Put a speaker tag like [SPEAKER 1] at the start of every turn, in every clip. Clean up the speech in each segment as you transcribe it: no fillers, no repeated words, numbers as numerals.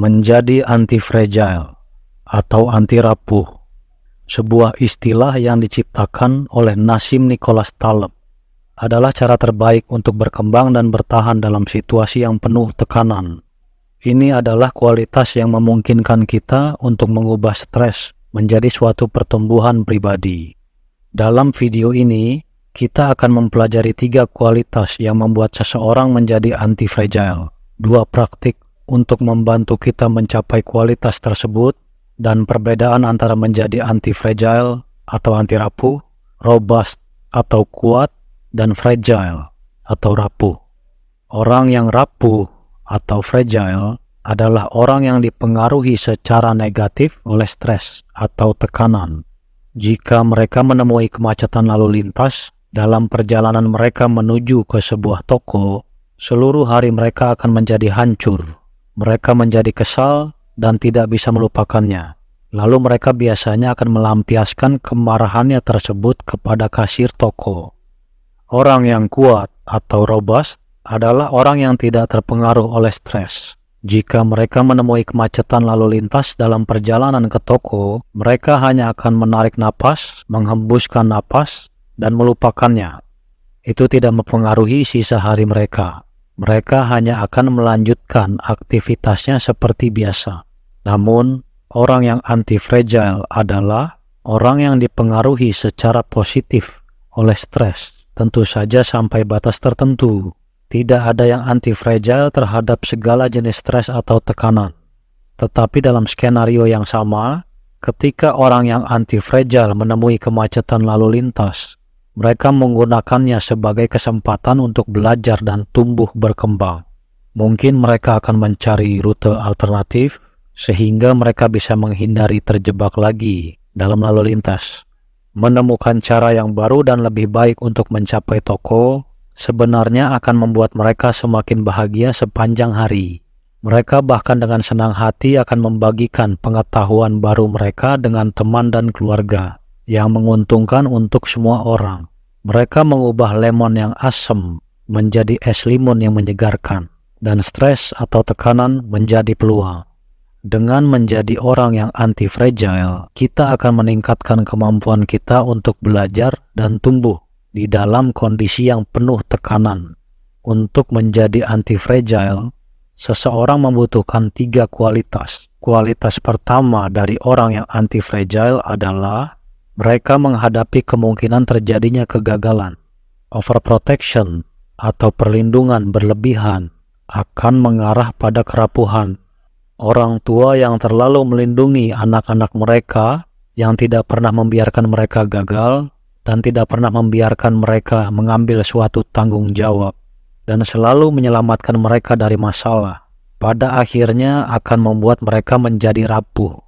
[SPEAKER 1] Menjadi anti-fragile atau anti-rapuh, sebuah istilah yang diciptakan oleh Nassim Nicholas Taleb, adalah cara terbaik untuk berkembang dan bertahan dalam situasi yang penuh tekanan. Ini adalah kualitas yang memungkinkan kita untuk mengubah stres menjadi suatu pertumbuhan pribadi. Dalam video ini, kita akan mempelajari 3 kualitas yang membuat seseorang menjadi anti-fragile, 2 praktik untuk membantu kita mencapai kualitas tersebut, dan perbedaan antara menjadi anti-fragile atau anti-rapuh, robust atau kuat, dan fragile atau rapuh. Orang yang rapuh atau fragile adalah orang yang dipengaruhi secara negatif oleh stres atau tekanan. Jika mereka menemui kemacetan lalu lintas dalam perjalanan mereka menuju ke sebuah toko, seluruh hari mereka akan menjadi hancur. Mereka menjadi kesal dan tidak bisa melupakannya. Lalu mereka biasanya akan melampiaskan kemarahannya tersebut kepada kasir toko. Orang yang kuat atau robust adalah orang yang tidak terpengaruh oleh stres. Jika mereka menemui kemacetan lalu lintas dalam perjalanan ke toko, mereka hanya akan menarik napas, menghembuskan napas, dan melupakannya. Itu tidak mempengaruhi sisa hari mereka. Mereka hanya akan melanjutkan aktivitasnya seperti biasa. Namun, orang yang anti-fragile adalah orang yang dipengaruhi secara positif oleh stres, tentu saja sampai batas tertentu. Tidak ada yang anti-fragile terhadap segala jenis stres atau tekanan. Tetapi dalam skenario yang sama, ketika orang yang anti-fragile menemui kemacetan lalu lintas, mereka menggunakannya sebagai kesempatan untuk belajar dan tumbuh berkembang. Mungkin mereka akan mencari rute alternatif, sehingga mereka bisa menghindari terjebak lagi dalam lalu lintas. Menemukan cara yang baru dan lebih baik untuk mencapai toko sebenarnya akan membuat mereka semakin bahagia sepanjang hari. Mereka bahkan dengan senang hati akan membagikan pengetahuan baru mereka dengan teman dan keluarga, yang menguntungkan untuk semua orang. Mereka mengubah lemon yang asam menjadi es limun yang menyegarkan, dan stres atau tekanan menjadi peluang. Dengan menjadi orang yang anti-fragile, kita akan meningkatkan kemampuan kita untuk belajar dan tumbuh di dalam kondisi yang penuh tekanan. Untuk menjadi anti-fragile, seseorang membutuhkan 3 kualitas. Kualitas pertama dari orang yang anti-fragile adalah mereka menghadapi kemungkinan terjadinya kegagalan. Overprotection atau perlindungan berlebihan akan mengarah pada kerapuhan. Orang tua yang terlalu melindungi anak-anak mereka, yang tidak pernah membiarkan mereka gagal, dan tidak pernah membiarkan mereka mengambil suatu tanggung jawab, dan selalu menyelamatkan mereka dari masalah, pada akhirnya akan membuat mereka menjadi rapuh.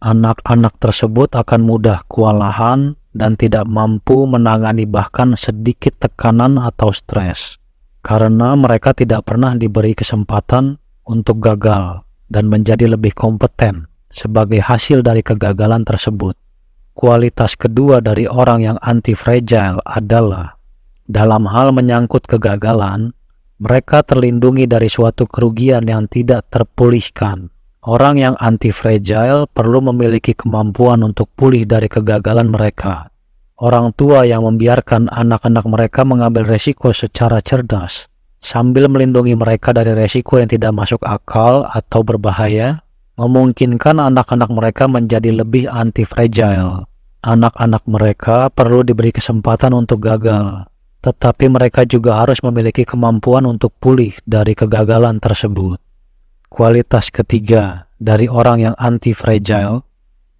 [SPEAKER 1] Anak-anak tersebut akan mudah kewalahan dan tidak mampu menangani bahkan sedikit tekanan atau stres, karena mereka tidak pernah diberi kesempatan untuk gagal dan menjadi lebih kompeten sebagai hasil dari kegagalan tersebut. Kualitas kedua dari orang yang anti-fragile adalah, dalam hal menyangkut kegagalan, mereka terlindungi dari suatu kerugian yang tidak terpulihkan. Orang yang anti-fragile perlu memiliki kemampuan untuk pulih dari kegagalan mereka. Orang tua yang membiarkan anak-anak mereka mengambil resiko secara cerdas, sambil melindungi mereka dari resiko yang tidak masuk akal atau berbahaya, memungkinkan anak-anak mereka menjadi lebih anti-fragile. Anak-anak mereka perlu diberi kesempatan untuk gagal, tetapi mereka juga harus memiliki kemampuan untuk pulih dari kegagalan tersebut. Kualitas ketiga dari orang yang anti-fragile,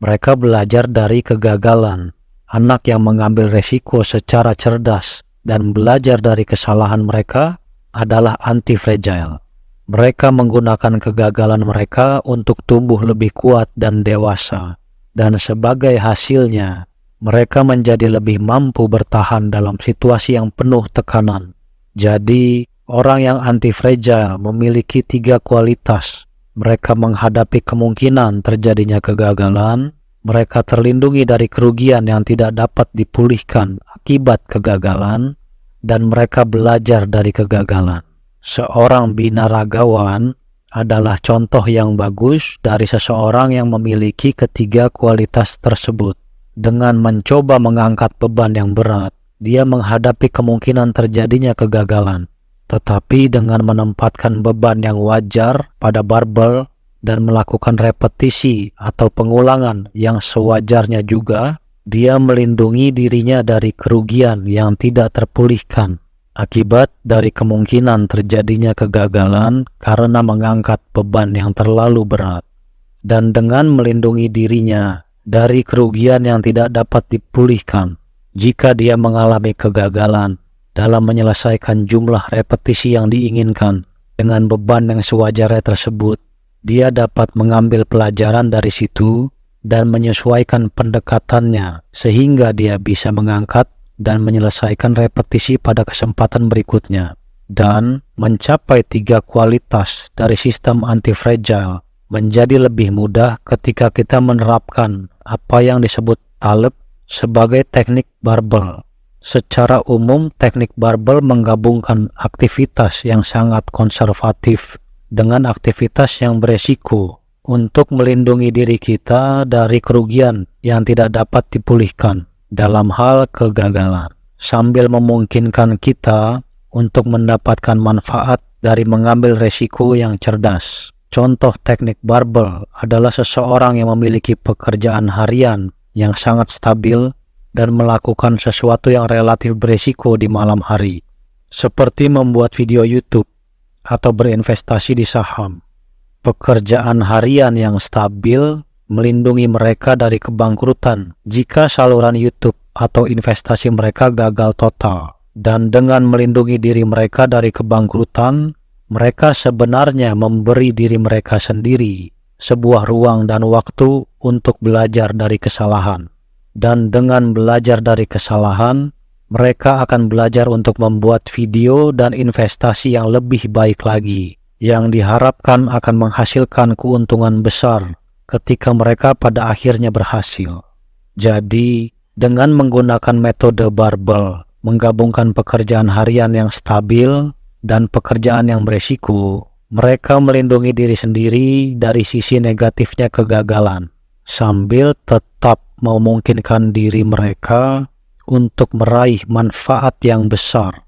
[SPEAKER 1] mereka belajar dari kegagalan. Anak yang mengambil resiko secara cerdas dan belajar dari kesalahan mereka adalah anti-fragile. Mereka menggunakan kegagalan mereka untuk tumbuh lebih kuat dan dewasa, dan sebagai hasilnya, mereka menjadi lebih mampu bertahan dalam situasi yang penuh tekanan. Jadi, orang yang anti-fragile memiliki 3 kualitas. Mereka menghadapi kemungkinan terjadinya kegagalan, mereka terlindungi dari kerugian yang tidak dapat dipulihkan akibat kegagalan, dan mereka belajar dari kegagalan. Seorang binaragawan adalah contoh yang bagus dari seseorang yang memiliki ketiga kualitas tersebut. Dengan mencoba mengangkat beban yang berat, dia menghadapi kemungkinan terjadinya kegagalan. Tetapi dengan menempatkan beban yang wajar pada barbel dan melakukan repetisi atau pengulangan yang sewajarnya juga, dia melindungi dirinya dari kerugian yang tidak terpulihkan akibat dari kemungkinan terjadinya kegagalan karena mengangkat beban yang terlalu berat. Dan dengan melindungi dirinya dari kerugian yang tidak dapat dipulihkan jika dia mengalami kegagalan dalam menyelesaikan jumlah repetisi yang diinginkan dengan beban yang sewajarnya tersebut, dia dapat mengambil pelajaran dari situ dan menyesuaikan pendekatannya sehingga dia bisa mengangkat dan menyelesaikan repetisi pada kesempatan berikutnya. Dan mencapai 3 kualitas dari sistem anti-fragile menjadi lebih mudah ketika kita menerapkan apa yang disebut Taleb sebagai teknik barbel. Secara umum, teknik barbel menggabungkan aktivitas yang sangat konservatif dengan aktivitas yang beresiko untuk melindungi diri kita dari kerugian yang tidak dapat dipulihkan dalam hal kegagalan, sambil memungkinkan kita untuk mendapatkan manfaat dari mengambil resiko yang cerdas. Contoh teknik barbel adalah seseorang yang memiliki pekerjaan harian yang sangat stabil dan melakukan sesuatu yang relatif berisiko di malam hari, seperti membuat video YouTube atau berinvestasi di saham. Pekerjaan harian yang stabil melindungi mereka dari kebangkrutan jika saluran YouTube atau investasi mereka gagal total. Dan dengan melindungi diri mereka dari kebangkrutan, mereka sebenarnya memberi diri mereka sendiri sebuah ruang dan waktu untuk belajar dari kesalahan. Dan dengan belajar dari kesalahan, mereka akan belajar untuk membuat video dan investasi yang lebih baik lagi, yang diharapkan akan menghasilkan keuntungan besar ketika mereka pada akhirnya berhasil. Jadi, dengan menggunakan metode barbel, menggabungkan pekerjaan harian yang stabil dan pekerjaan yang beresiko, mereka melindungi diri sendiri dari sisi negatifnya kegagalan, sambil tetap memungkinkan diri mereka untuk meraih manfaat yang besar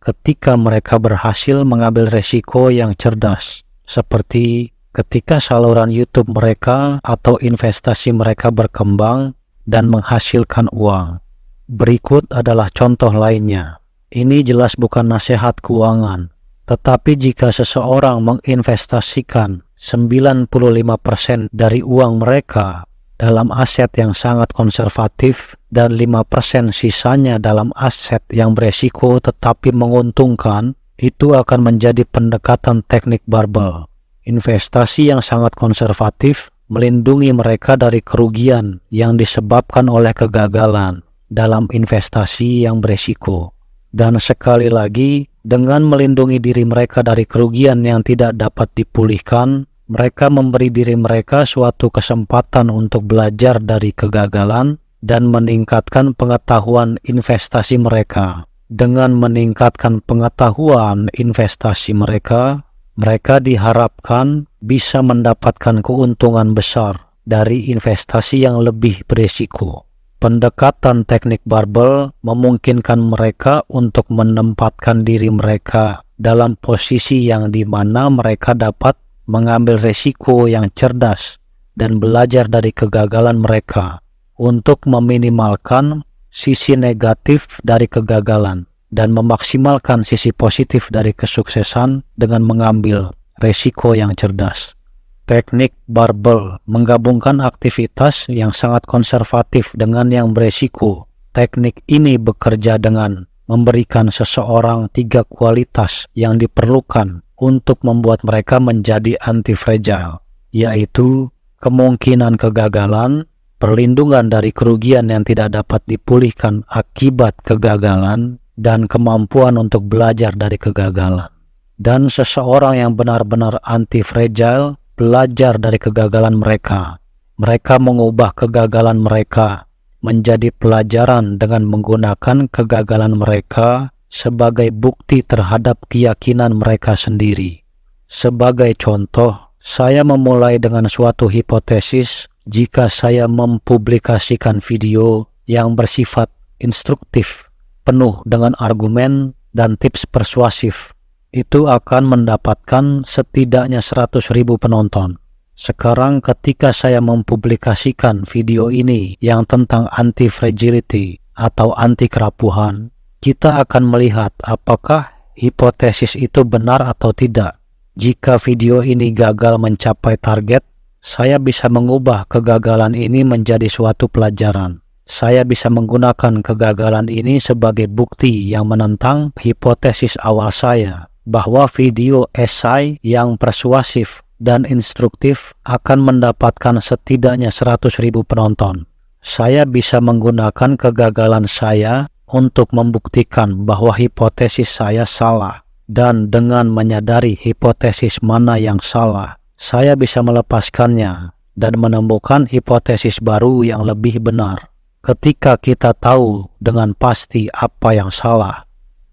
[SPEAKER 1] ketika mereka berhasil mengambil resiko yang cerdas, seperti ketika saluran YouTube mereka atau investasi mereka berkembang dan menghasilkan uang. Berikut adalah contoh lainnya. Ini jelas bukan nasihat keuangan, tetapi jika seseorang menginvestasikan 95% dari uang mereka dalam aset yang sangat konservatif dan 5% sisanya dalam aset yang beresiko tetapi menguntungkan, itu akan menjadi pendekatan teknik barbel. Investasi yang sangat konservatif melindungi mereka dari kerugian yang disebabkan oleh kegagalan dalam investasi yang beresiko. Dan sekali lagi, dengan melindungi diri mereka dari kerugian yang tidak dapat dipulihkan, mereka memberi diri mereka suatu kesempatan untuk belajar dari kegagalan dan meningkatkan pengetahuan investasi mereka. Dengan meningkatkan pengetahuan investasi mereka, mereka diharapkan bisa mendapatkan keuntungan besar dari investasi yang lebih berisiko. Pendekatan teknik barbel memungkinkan mereka untuk menempatkan diri mereka dalam posisi yang dimana mereka dapat mengambil resiko yang cerdas dan belajar dari kegagalan mereka untuk meminimalkan sisi negatif dari kegagalan dan memaksimalkan sisi positif dari kesuksesan dengan mengambil resiko yang cerdas. Teknik barbel menggabungkan aktivitas yang sangat konservatif dengan yang beresiko. Teknik ini bekerja dengan memberikan seseorang 3 kualitas yang diperlukan untuk membuat mereka menjadi anti-fragile, yaitu kemungkinan kegagalan, perlindungan dari kerugian yang tidak dapat dipulihkan akibat kegagalan, dan kemampuan untuk belajar dari kegagalan. Dan seseorang yang benar-benar anti-fragile belajar dari kegagalan mereka. Mereka mengubah kegagalan mereka menjadi pelajaran dengan menggunakan kegagalan mereka sebagai bukti terhadap keyakinan mereka sendiri. Sebagai contoh, saya memulai dengan suatu hipotesis jika saya mempublikasikan video yang bersifat instruktif, penuh dengan argumen dan tips persuasif. Itu akan mendapatkan setidaknya 100.000 penonton. Sekarang ketika saya mempublikasikan video ini yang tentang anti-fragility atau anti kerapuhan, kita akan melihat apakah hipotesis itu benar atau tidak. Jika video ini gagal mencapai target, saya bisa mengubah kegagalan ini menjadi suatu pelajaran. Saya bisa menggunakan kegagalan ini sebagai bukti yang menentang hipotesis awal saya, bahwa video esai yang persuasif dan instruktif akan mendapatkan setidaknya 100.000 penonton. Saya bisa menggunakan kegagalan saya untuk membuktikan bahwa hipotesis saya salah. Dan dengan menyadari hipotesis mana yang salah, saya bisa melepaskannya dan menemukan hipotesis baru yang lebih benar. Ketika kita tahu dengan pasti apa yang salah,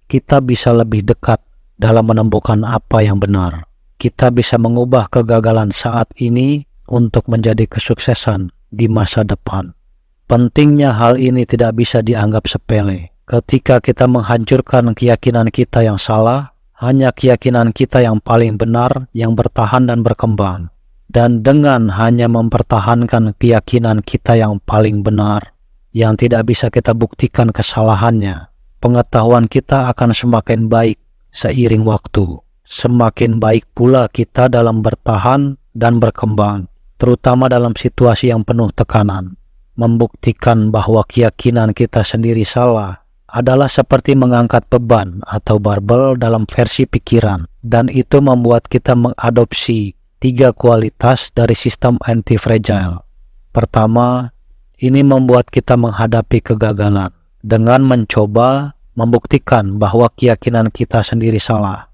[SPEAKER 1] kita bisa lebih dekat dalam menemukan apa yang benar. Kita bisa mengubah kegagalan saat ini untuk menjadi kesuksesan di masa depan. Pentingnya hal ini tidak bisa dianggap sepele. Ketika kita menghancurkan keyakinan kita yang salah, hanya keyakinan kita yang paling benar yang bertahan dan berkembang. Dan dengan hanya mempertahankan keyakinan kita yang paling benar, yang tidak bisa kita buktikan kesalahannya, pengetahuan kita akan semakin baik seiring waktu. Semakin baik pula kita dalam bertahan dan berkembang, terutama dalam situasi yang penuh tekanan. Membuktikan bahwa keyakinan kita sendiri salah adalah seperti mengangkat beban atau barbel dalam versi pikiran, dan itu membuat kita mengadopsi 3 kualitas dari sistem anti-fragile. Pertama, ini membuat kita menghadapi kegagalan dengan mencoba membuktikan bahwa keyakinan kita sendiri salah.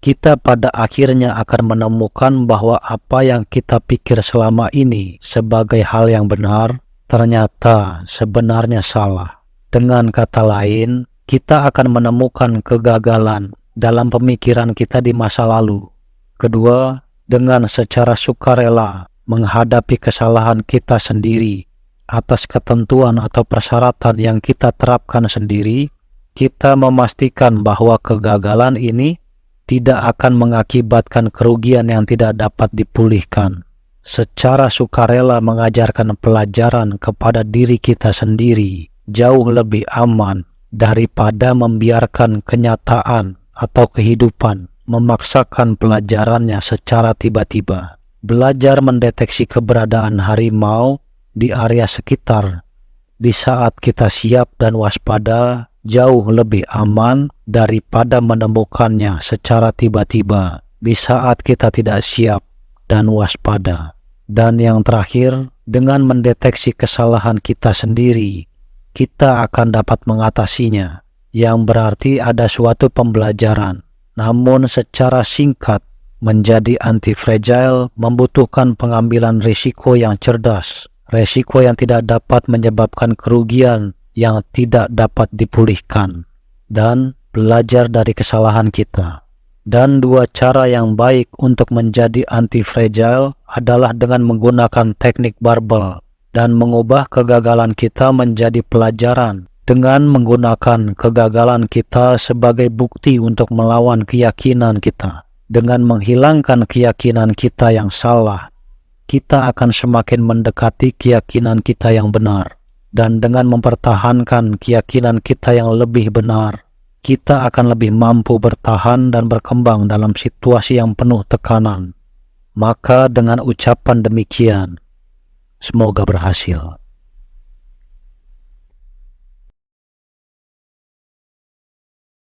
[SPEAKER 1] Kita pada akhirnya akan menemukan bahwa apa yang kita pikir selama ini sebagai hal yang benar ternyata sebenarnya salah. Dengan kata lain, kita akan menemukan kegagalan dalam pemikiran kita di masa lalu. Kedua, dengan secara sukarela menghadapi kesalahan kita sendiri atas ketentuan atau persyaratan yang kita terapkan sendiri, kita memastikan bahwa kegagalan ini tidak akan mengakibatkan kerugian yang tidak dapat dipulihkan. Secara sukarela mengajarkan pelajaran kepada diri kita sendiri jauh lebih aman daripada membiarkan kenyataan atau kehidupan memaksakan pelajarannya secara tiba-tiba. Belajar mendeteksi keberadaan harimau di area sekitar di saat kita siap dan waspada jauh lebih aman daripada menemukannya secara tiba-tiba di saat kita tidak siap dan waspada. Dan yang terakhir, dengan mendeteksi kesalahan kita sendiri, kita akan dapat mengatasinya, yang berarti ada suatu pembelajaran. Namun secara singkat, menjadi anti-fragile membutuhkan pengambilan risiko yang cerdas, risiko yang tidak dapat menyebabkan kerugian yang tidak dapat dipulihkan, dan belajar dari kesalahan kita. Dan 2 cara yang baik untuk menjadi anti-fragile adalah dengan menggunakan teknik barbel dan mengubah kegagalan kita menjadi pelajaran dengan menggunakan kegagalan kita sebagai bukti untuk melawan keyakinan kita. Dengan menghilangkan keyakinan kita yang salah, kita akan semakin mendekati keyakinan kita yang benar. Dan dengan mempertahankan keyakinan kita yang lebih benar, kita akan lebih mampu bertahan dan berkembang dalam situasi yang penuh tekanan. Maka dengan ucapan demikian, semoga berhasil.